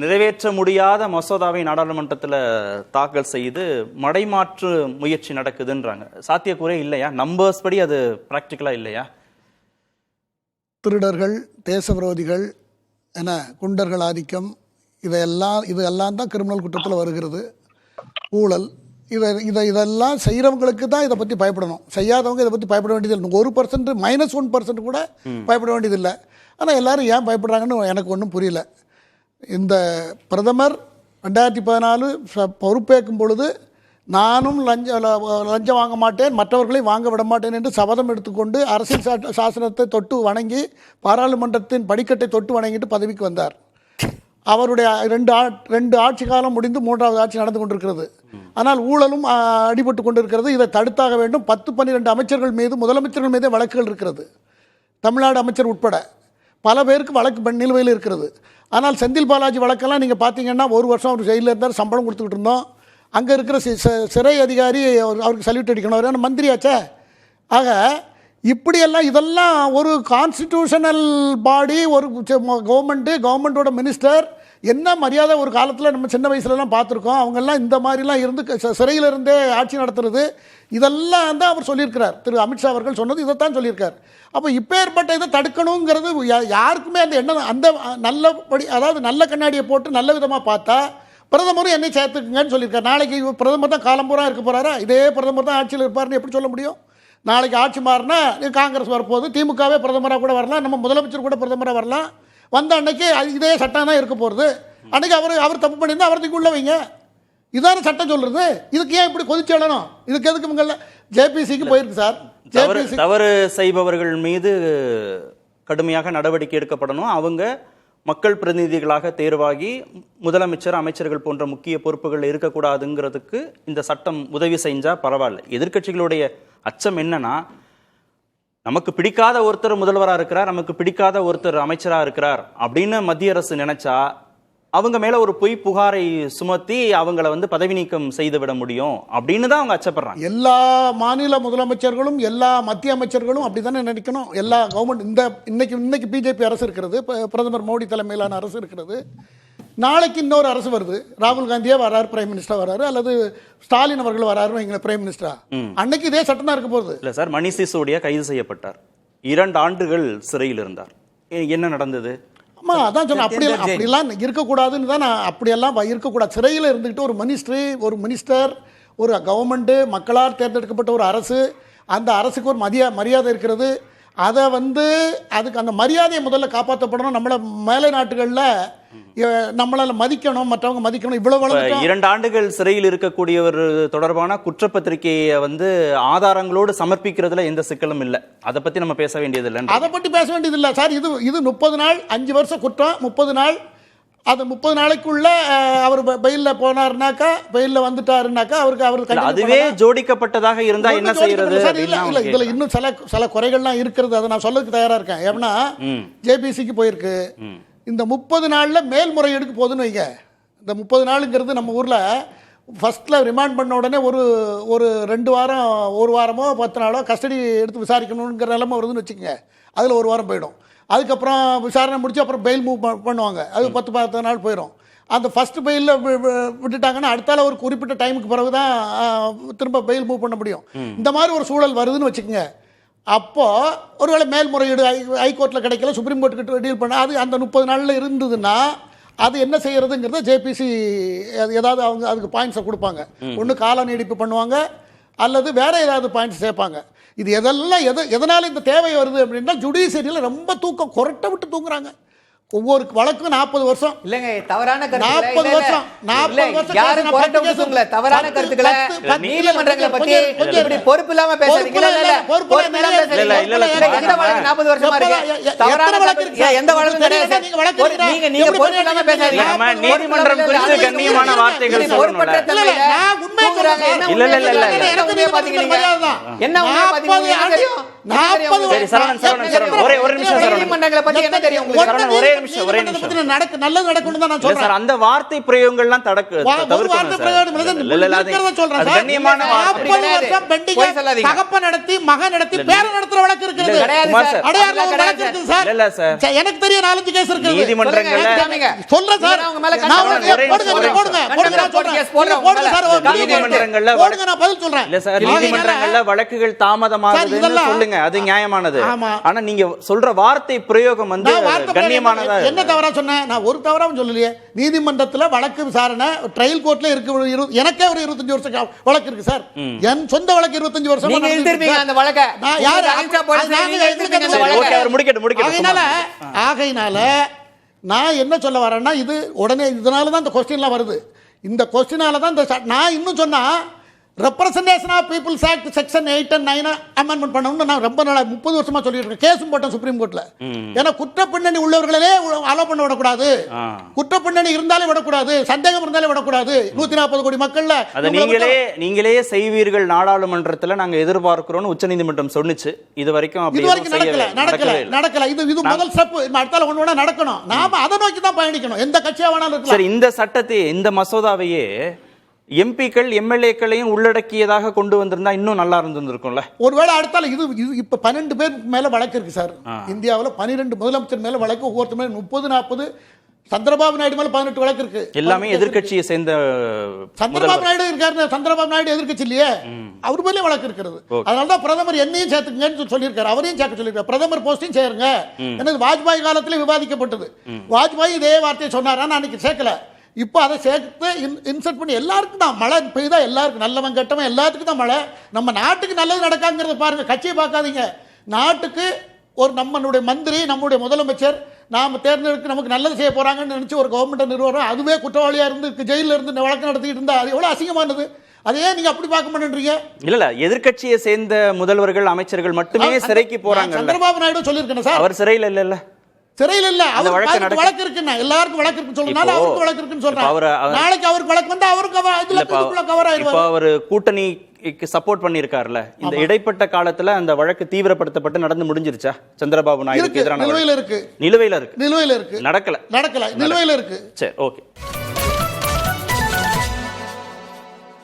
நிறைவேற்ற முடியாத மசோதாவை நாடாளுமன்றத்தில் தாக்கல் செய்து மடைமாற்று முயற்சி நடக்குதுன்றாங்க. சாத்தியக்கூறே இல்லையா? நம்பர்ஸ் படி அது பிராக்டிக்கலா இல்லையா? திருடர்கள், தேச விரோதிகள் என குண்டர்கள் ஆதிக்கம் இதெல்லாம் தான் கிரிமினல் குற்றத்தில் வருகிறது. ஊழல் இதெல்லாம் செய்கிறவங்களுக்கு தான் இதை பற்றி பயப்படணும். செய்யாதவங்க இதை பற்றி பயப்பட வேண்டியதில்லை. 1% -1% கூட பயப்பட வேண்டியதில்லை. ஆனால் எல்லாரும் ஏன் பயப்படுறாங்கன்னு எனக்கு ஒன்றும் புரியல. இந்த பிரதமர் 2014 பொறுப்பேற்கும் பொழுது நானும் லஞ்சம் வாங்க மாட்டேன், மற்றவர்களை வாங்க விட மாட்டேன் என்று சபதம் எடுத்துக்கொண்டு அரசியல் சாசனத்தை தொட்டு வணங்கி பாராளுமன்றத்தின் படிக்கட்டை தொட்டு வணங்கிட்டு பதவிக்கு வந்தார். அவருடைய ரெண்டு ஆட்சி காலம் முடிந்து 3வது ஆட்சி நடந்து கொண்டிருக்கிறது. ஆனால் ஊழலும் அடிபட்டு கொண்டிருக்கிறது. இதை தடுத்தாக வேண்டும். 10-12 அமைச்சர்கள் மீது, முதலமைச்சர்கள் மீதே வழக்குகள் இருக்கிறது. தமிழ்நாடு அமைச்சர் உட்பட பல பேருக்கு வழக்கு நிலுவையில் இருக்கிறது. ஆனால் செந்தில் பாலாஜி வழக்கெல்லாம் நீங்கள் பார்த்தீங்கன்னா 1 வருஷம் அவர் ஜெயிலில் இருந்தார், சம்பளம் கொடுத்துக்கிட்டு இருந்தோம். அங்கே இருக்கிற சிறை அதிகாரி அவருக்கு சல்யூட் அடிக்கணும், அவர் ஏன்னா மந்திரியாச்சே. ஆக இப்படியெல்லாம் இதெல்லாம் ஒரு கான்ஸ்டிடியூஷனல் பாடி, ஒரு கவர்மெண்ட்டோட மினிஸ்டர் என்ன மரியாதை ஒரு காலத்தில் நம்ம சின்ன வயசுலலாம் பார்த்துருக்கோம். அவங்கெல்லாம் இந்த மாதிரிலாம் இருந்து சிறையில் இருந்தே ஆட்சி நடத்துறது, இதெல்லாம் தான் அவர் சொல்லியிருக்கிறார். திரு அமித்ஷா அவர்கள் சொன்னது இதைத்தான் சொல்லியிருக்கார். அப்போ இப்பேற்பட்ட இதை தடுக்கணுங்கிறது யாருக்குமே அந்த எண்ணம், அந்த நல்லபடி, அதாவது நல்ல கண்ணாடியை போட்டு நல்ல விதமாக பார்த்தா பிரதமரும் என்னை சேர்த்துக்குங்கன்னு சொல்லியிருக்கார். நாளைக்கு பிரதமர் தான் காலம்பூரா இருக்க போகிறாரா? இதே பிரதமர் தான் ஆட்சியில் இருப்பார்னு எப்படி சொல்ல முடியும்? நாளைக்கு ஆட்சி மாறினா காங்கிரஸ் வரப்போகுது, திமுகவே பிரதமராக கூட வரலாம், நம்ம முதலமைச்சர் கூட பிரதமராக வரலாம். வந்த அன்னைக்கு இதே சட்டம் தான் இருக்க போகிறது. அன்றைக்கி அவர் தப்பு பண்ணியிருந்தால் அவருக்கு உள்ள வைங்க, இதான சட்டம் சொல்கிறது. இதுக்கு ஏன் இப்படி கொதிச்செழணும்? இதுக்கு எதுக்கு இவங்க ஜேபிசிக்கு போயிருக்கு சார். தவறு செய்பவர்கள் மீது கடுமையாக நடவடிக்கை எடுக்கப்படணும். அவங்க மக்கள் பிரதிநிதிகளாக தேர்வாகி முதலமைச்சர், அமைச்சர்கள் போன்ற முக்கிய பொறுப்புகள் இருக்கக்கூடாதுங்கிறதுக்கு இந்த சட்டம் உதவி செஞ்சா பரவாயில்ல. எதிர்க்கட்சிகளுடைய அச்சம் என்னன்னா, நமக்கு பிடிக்காத ஒருத்தர் முதல்வராக இருக்கிறார், நமக்கு பிடிக்காத ஒருத்தர் அமைச்சராக இருக்கிறார் அப்படின்னு மத்திய அரசு நினைச்சா அவங்க மேல ஒரு பொய் புகாரை சுமத்தி அவங்கள பதவி நீக்கம் செய்து விட முடியும் அப்படின்னு தான் அவங்க அச்சப்படுறாங்க. எல்லா மாநில முதலமைச்சர்களும் எல்லா மத்திய அமைச்சர்களும் அப்படித்தானே நினைக்கணும். எல்லா கவர்மெண்ட் இன்னைக்கு பிஜேபி அரசு இருக்கிறது, பிரதமர் மோடி தலைமையிலான அரசு இருக்கிறது. நாளைக்கு இன்னொரு அரசு வருது, ராகுல் காந்தியே வராரு, பிரைம் மினிஸ்டர் வராரு, அல்லது ஸ்டாலின் அவர்கள் வராரு எங்களை பிரைம் மினிஸ்டரா. அன்னைக்கு இதே சட்டம் தான் இருக்க போகுது. இல்ல சார், மணிஷ் சிசோடியா கைது செய்யப்பட்டார், 2 ஆண்டுகள் சிறையில் இருந்தார். என்ன நடந்தது? அதான் சொன்ன அப்படியெல்லாம் இருக்கக்கூடாதுன்னு தான். நான் அப்படியெல்லாம் இருக்கக்கூடாது. சிறையில் இருந்துக்கிட்டு ஒரு மினிஸ்டர், ஒரு கவர்மெண்ட்டு, மக்களால் தேர்ந்தெடுக்கப்பட்ட ஒரு அரசு, அந்த அரசுக்கு ஒரு மரியாதை இருக்கிறது. அதை அதுக்கு அந்த மரியாதையை முதல்ல காப்பாற்றப்படணும். நம்மளை மேலை நாட்டுகளில் நம்மளால மதிக்கணும், மற்றவங்க மதிக்கணும். இவ்வளவு 2 ஆண்டுகள் சிறையில் இருக்கக்கூடியவர் தொடர்பான குற்றப்பத்திரிகையை ஆதாரங்களோடு சமர்ப்பிக்கிறதுல எந்த சிக்கலும் இல்லை. அதை பத்தி நம்ம பேச வேண்டியது இல்லை. அதை பற்றி பேச வேண்டியது இல்லை சார். இது 30 நாள், 5 வருஷம் குற்றம், 30 நாள். அது 30 நாளைக்குள்ள அவர் பெயிலில் போனாருனாக்கா, பெயிலில் வந்துட்டாருனாக்கா அவருக்கு அதுவே ஜோடிக்கப்பட்டதாக இருந்தா என்ன செய்யறது? இல்லை, இதுல இன்னும் சில குறைகள்லாம் இருக்கிறது. அதை நான் சொல்லதுக்கு தயாரா இருக்கேன். ஏன்னா ஜேபிசிக்கு போயிருக்கு. இந்த 30 நாளில் மேல்முறையீடுக்கு போகுதுன்னு வைங்க. இந்த 30 நாளுங்கிறது நம்ம ஊரில் ஃபஸ்ட்டில் ரிமாண்ட் பண்ண உடனே ஒரு 2 வாரம், 1 வாரமோ 10 நாளோ கஸ்டடி எடுத்து விசாரிக்கணுங்கிற நிலைமை வருதுன்னு வச்சுக்கோங்க. அதில் 1 வாரம் போயிடும். அதுக்கப்புறம் விசாரணை முடிச்சு அப்புறம் பெயில் மூவ் பண்ணுவாங்க. அது 10-10 நாள் போயிடும். அந்த ஃபஸ்ட்டு பெயிலில் விட்டுட்டாங்கன்னா அடுத்தால ஒரு குறிப்பிட்ட டைமுக்கு பிறகு தான் திரும்ப பெயில் மூவ் பண்ண முடியும். இந்த மாதிரி ஒரு சூழல் வருதுன்னு வச்சுக்கோங்க. அப்போது ஒருவேளை மேல்முறையீடு ஹைகோர்ட்டில் கிடைக்கல, சுப்ரீம் கோர்ட்டுக்கிட்ட டீல் பண்ண, அது அந்த 30 நாளில் இருந்ததுன்னா அது என்ன செய்யறதுங்கிறத ஜேபிசி ஏதாவது அவங்க அதுக்கு பாயிண்ட்ஸை கொடுப்பாங்க. ஒன்று கால நீடிப்பு பண்ணுவாங்க, அல்லது வேற ஏதாவது பாயிண்ட்ஸ் சேர்ப்பாங்க. இது எதனால் இந்த தேவை வருது அப்படின்னா, ஜுடிஷியரியில் ரொம்ப தூக்கம் கொரட்டை விட்டு தூங்குறாங்க. ஒவ்வொரு வழக்கும் 40 வருஷம் இல்லங்க, தவறான 40 வருஷம் யாரும் கொரட்டை விட்டுங்கள, தவறான கருத்துக்களை நீதிமன்றங்களை பத்தி இப்படி பொறுப்பு இல்லாம பேசாதீங்க. எந்த வழக்கு 40 வருஷமா இருக்கு? தவறான வழக்கு எந்த வழக்கும் கிடையாது. நீங்க பொறுப்பு இல்லாம பேசாதீங்க. நீதிமன்றம் குறித்து கண்ணியமான வார்த்தைகள் பொறுப்பற்ற தன்மையில என்ன உண்மையை பாத்தீங்க? என்ன உண்மையை பாத்தீங்க? சரி, சரவணன், ஒரே நிமிஷம் சரவணன். நீதிமன்றங்களை பத்தி என்ன தெரியும் உங்களுக்கு? சரவணன், ஒரே நிமிஷம். நல்லது நடக்கணும் தான் நான் இல்ல சார், சொல்றேன். அந்த வார்த்தை பிரயோகங்கள்லாம் ஒரு வார்த்தை பிரயோகம் இல்ல, இல்ல, இல்ல, அது இருக்கிறத சொல்றேன் அது சார். கண்ணியமான வார்த்தை. 40 வருஷம் பெண்டிங் போய் சொல்லாதீங்க. தகப்பன் நடத்தி மகன் நடத்தி பேர நடத்துற வழக்கு இருக்குது. இல்ல, கிடையாது குமார் சார். சார். அடையாறுல ஒரு கிடையாது வழக்கு சார். இருக்குது சார். இல்ல, இல்ல சார். எனக்கு தெரியும் 4-5 கேஸ் இருக்குது. நீதிமன்றங்கள்ல சொல்றேன் சார். அவங்க மேல நான் கண்டனம் உங்களுக்கு ஒரே போடுங்க, நிமிஷம், போடுங்க, ஒரே போடுங்க, நான் நிமிஷம். சொல்றேன். கேஸ் போடுறேன் போடுங்க சார், ஒரு வீடியோ நீதிமன்றங்கள்ல போடுங்க, நான் பதில் சொல்றேன். இல்ல சார், ஆகையினால நீதிமன்றங்கள்ல வழக்குகள் தாமதமாகுதுன்னு இதெல்லாம் சொல்லுங்க, அது நியாயமானது. ஆமா. ஆனா நீங்க சொல்ற வார்த்தை பிரயோகம் வந்து நான் வார்த்தை கண்ணியமானதா பிரயோகம் என்ன தவறா சொன்னேன்? நான் ஒரு தவறாவும் சொல்லலையே. நீதிமன்றத்துல வழக்கு விசாரணை ட்ரையல் கோர்ட்ல இருக்கு. எனக்கே ஒரு 25 வருஷம் வழக்கு இருக்கு சார். என் சொந்த வழக்கு 25 வருஷம் நீங்க இழுத்திருப்பீங்க அந்த வழக்க. நான் யாரு? அலிசா போலீஸ் நாங்க நீங்க இழுத்திருப்பீங்க அந்த சரி, வழக்க. ஓகே, அவர் முடிக்கட்டும். ஆகையினால நான் என்ன சொல்ல வரேன்னா, இது உடனே இதனால தான் இந்த கொஸ்டின்லாம் வருது. இந்த கொஸ்டினால தான் இந்த நான் இன்னும் சொன்னா representation of peoples act section 8 and 9 amendment பண்ணணும்னு நான் ரொம்ப நாளா 30 வருஷமா சொல்லிட்டு இருக்கேன். கேஸும் போட்டேன் சுப்ரீம் கோர்ட்ல. ஏன்னா குற்ற பின்னணி உள்ளவர்களே அலோ பண்ண விடக்கூடாது, குற்ற பின்னணி இருந்தாலே விடக்கூடாது, சந்தேகம் இருந்தாலே விடக்கூடாது. 140 கோடி மக்கள்ல அதை நீங்களே செய்வீர்கள் நாடாளுமன்றத்துல நாங்க எதிர்பார்க்கிறோம்னு உச்சநீதிமன்றம் சொன்னுச்சு. இது வரைக்கும் நடக்கல. இது முதல் ஸ்டெப். அடுத்தால ஒண்ணு நடக்கணும். நாம அதை நோக்கி தான் பயணிக்கணும். எந்த கட்சியா வேணாலும் இருக்கலாம். சரி, இந்த சட்டத்தை, இந்த மசோதாவையே எம்பிக்கள் எம்எல்ஏக்களையும் உள்ளடக்கியதாக கொண்டு வந்திருந்தா இன்னும் நல்லா இருந்திருக்கும்ல. ஒருவேளை அடுத்தால இது இப்ப 12 பேர் மேல வழக்கு இருக்கு சார். இந்தியாவில் 12 முதலமைச்சர் மேல வழக்கு, ஒவ்வொருத்தர் மேல 30-40. சந்திரபாபு நாயுடு மேல 18 வழக்கு இருக்கு. எல்லாமே எதிர்க்கட்சியை சேர்ந்த. சந்திரபாபு நாயுடு இருக்காரு. சந்திரபாபு நாயுடு எதிர்க்கட்சி இல்லையே, அவர் மேலே வழக்கு இருக்கிறது. அதனாலதான் பிரதமர் என்னையும் சேர்த்துங்கன்னு சொல்லியிருக்காரு, அவரையும் சேர்க்க சொல்லியிருக்காரு. பிரதமர் போஸ்டையும் சேருங்க. எனக்கு வாஜ்பாய் காலத்தில் விவாதிக்கப்பட்டது. வாஜ்பாய் இதே வார்த்தையை சொன்னாரா, நான் அன்னைக்கு சேர்க்கல. இப்போ அதை சேர்த்து இன்சர்ட் பண்ணி எல்லாருக்கும் தான் மழை பெய்தா, எல்லாருக்கும் நல்லவன் கெட்டவன் எல்லாத்துக்கும் தான் மழை. நம்ம நாட்டுக்கு நல்லது நடக்காங்கிறத பாருங்க. கட்சியை பார்க்காதீங்க. நாட்டுக்கு ஒரு நம்மளுடைய மந்திரி, நம்முடைய முதலமைச்சர் நாம தேர்ந்தெடுத்து நமக்கு நல்லது செய்ய போறாங்கன்னு நினைச்சு ஒரு கவர்மெண்ட் நிறுவனம் அதுவே குற்றவாளியா இருந்து ஜெயிலில் இருந்து வழக்கு நடத்திட்டு இருந்தா அது எவ்வளவு அசிங்கமானது. அதையே நீங்க அப்படி பார்க்க மாட்டேன்றீங்க. இல்ல, எதிர்க்கட்சியை சேர்ந்த முதல்வர்கள் அமைச்சர்கள் மட்டுமே சிறைக்கு போறாங்க. சந்திரபாபு நாயுடு சொல்லியிருக்கேன் சார். அவர் சிறையில் இல்ல சிறையில் இல்ல, அவர் வழக்கு இருக்குன்னா எல்லாருக்கும் வழக்கு இருக்குன்னு சொல்றனால அவருக்கு வழக்கு இருக்குன்னு சொல்றாங்க. நாளைக்கு அவருக்கு வழக்கு வந்தா அவருக்கு கவர் ஆயிருவாரு. இப்போ அவர் கூட்டணிக்கு சப்போர்ட் பண்ணிருக்காருல, இந்த இடைப்பட்ட காலத்துல அந்த வழக்கு தீவிரப்படுத்தப்பட்டு நடந்து முடிஞ்சிருச்சா? சந்திரபாபு நாயுடுக்கு எதிரான நிலுவையில இருக்கு. நிலுவையில இருக்கு. நிலுவையில இருக்கு. நடக்கல. நிலுவையில இருக்கு. சரி, ஓகே.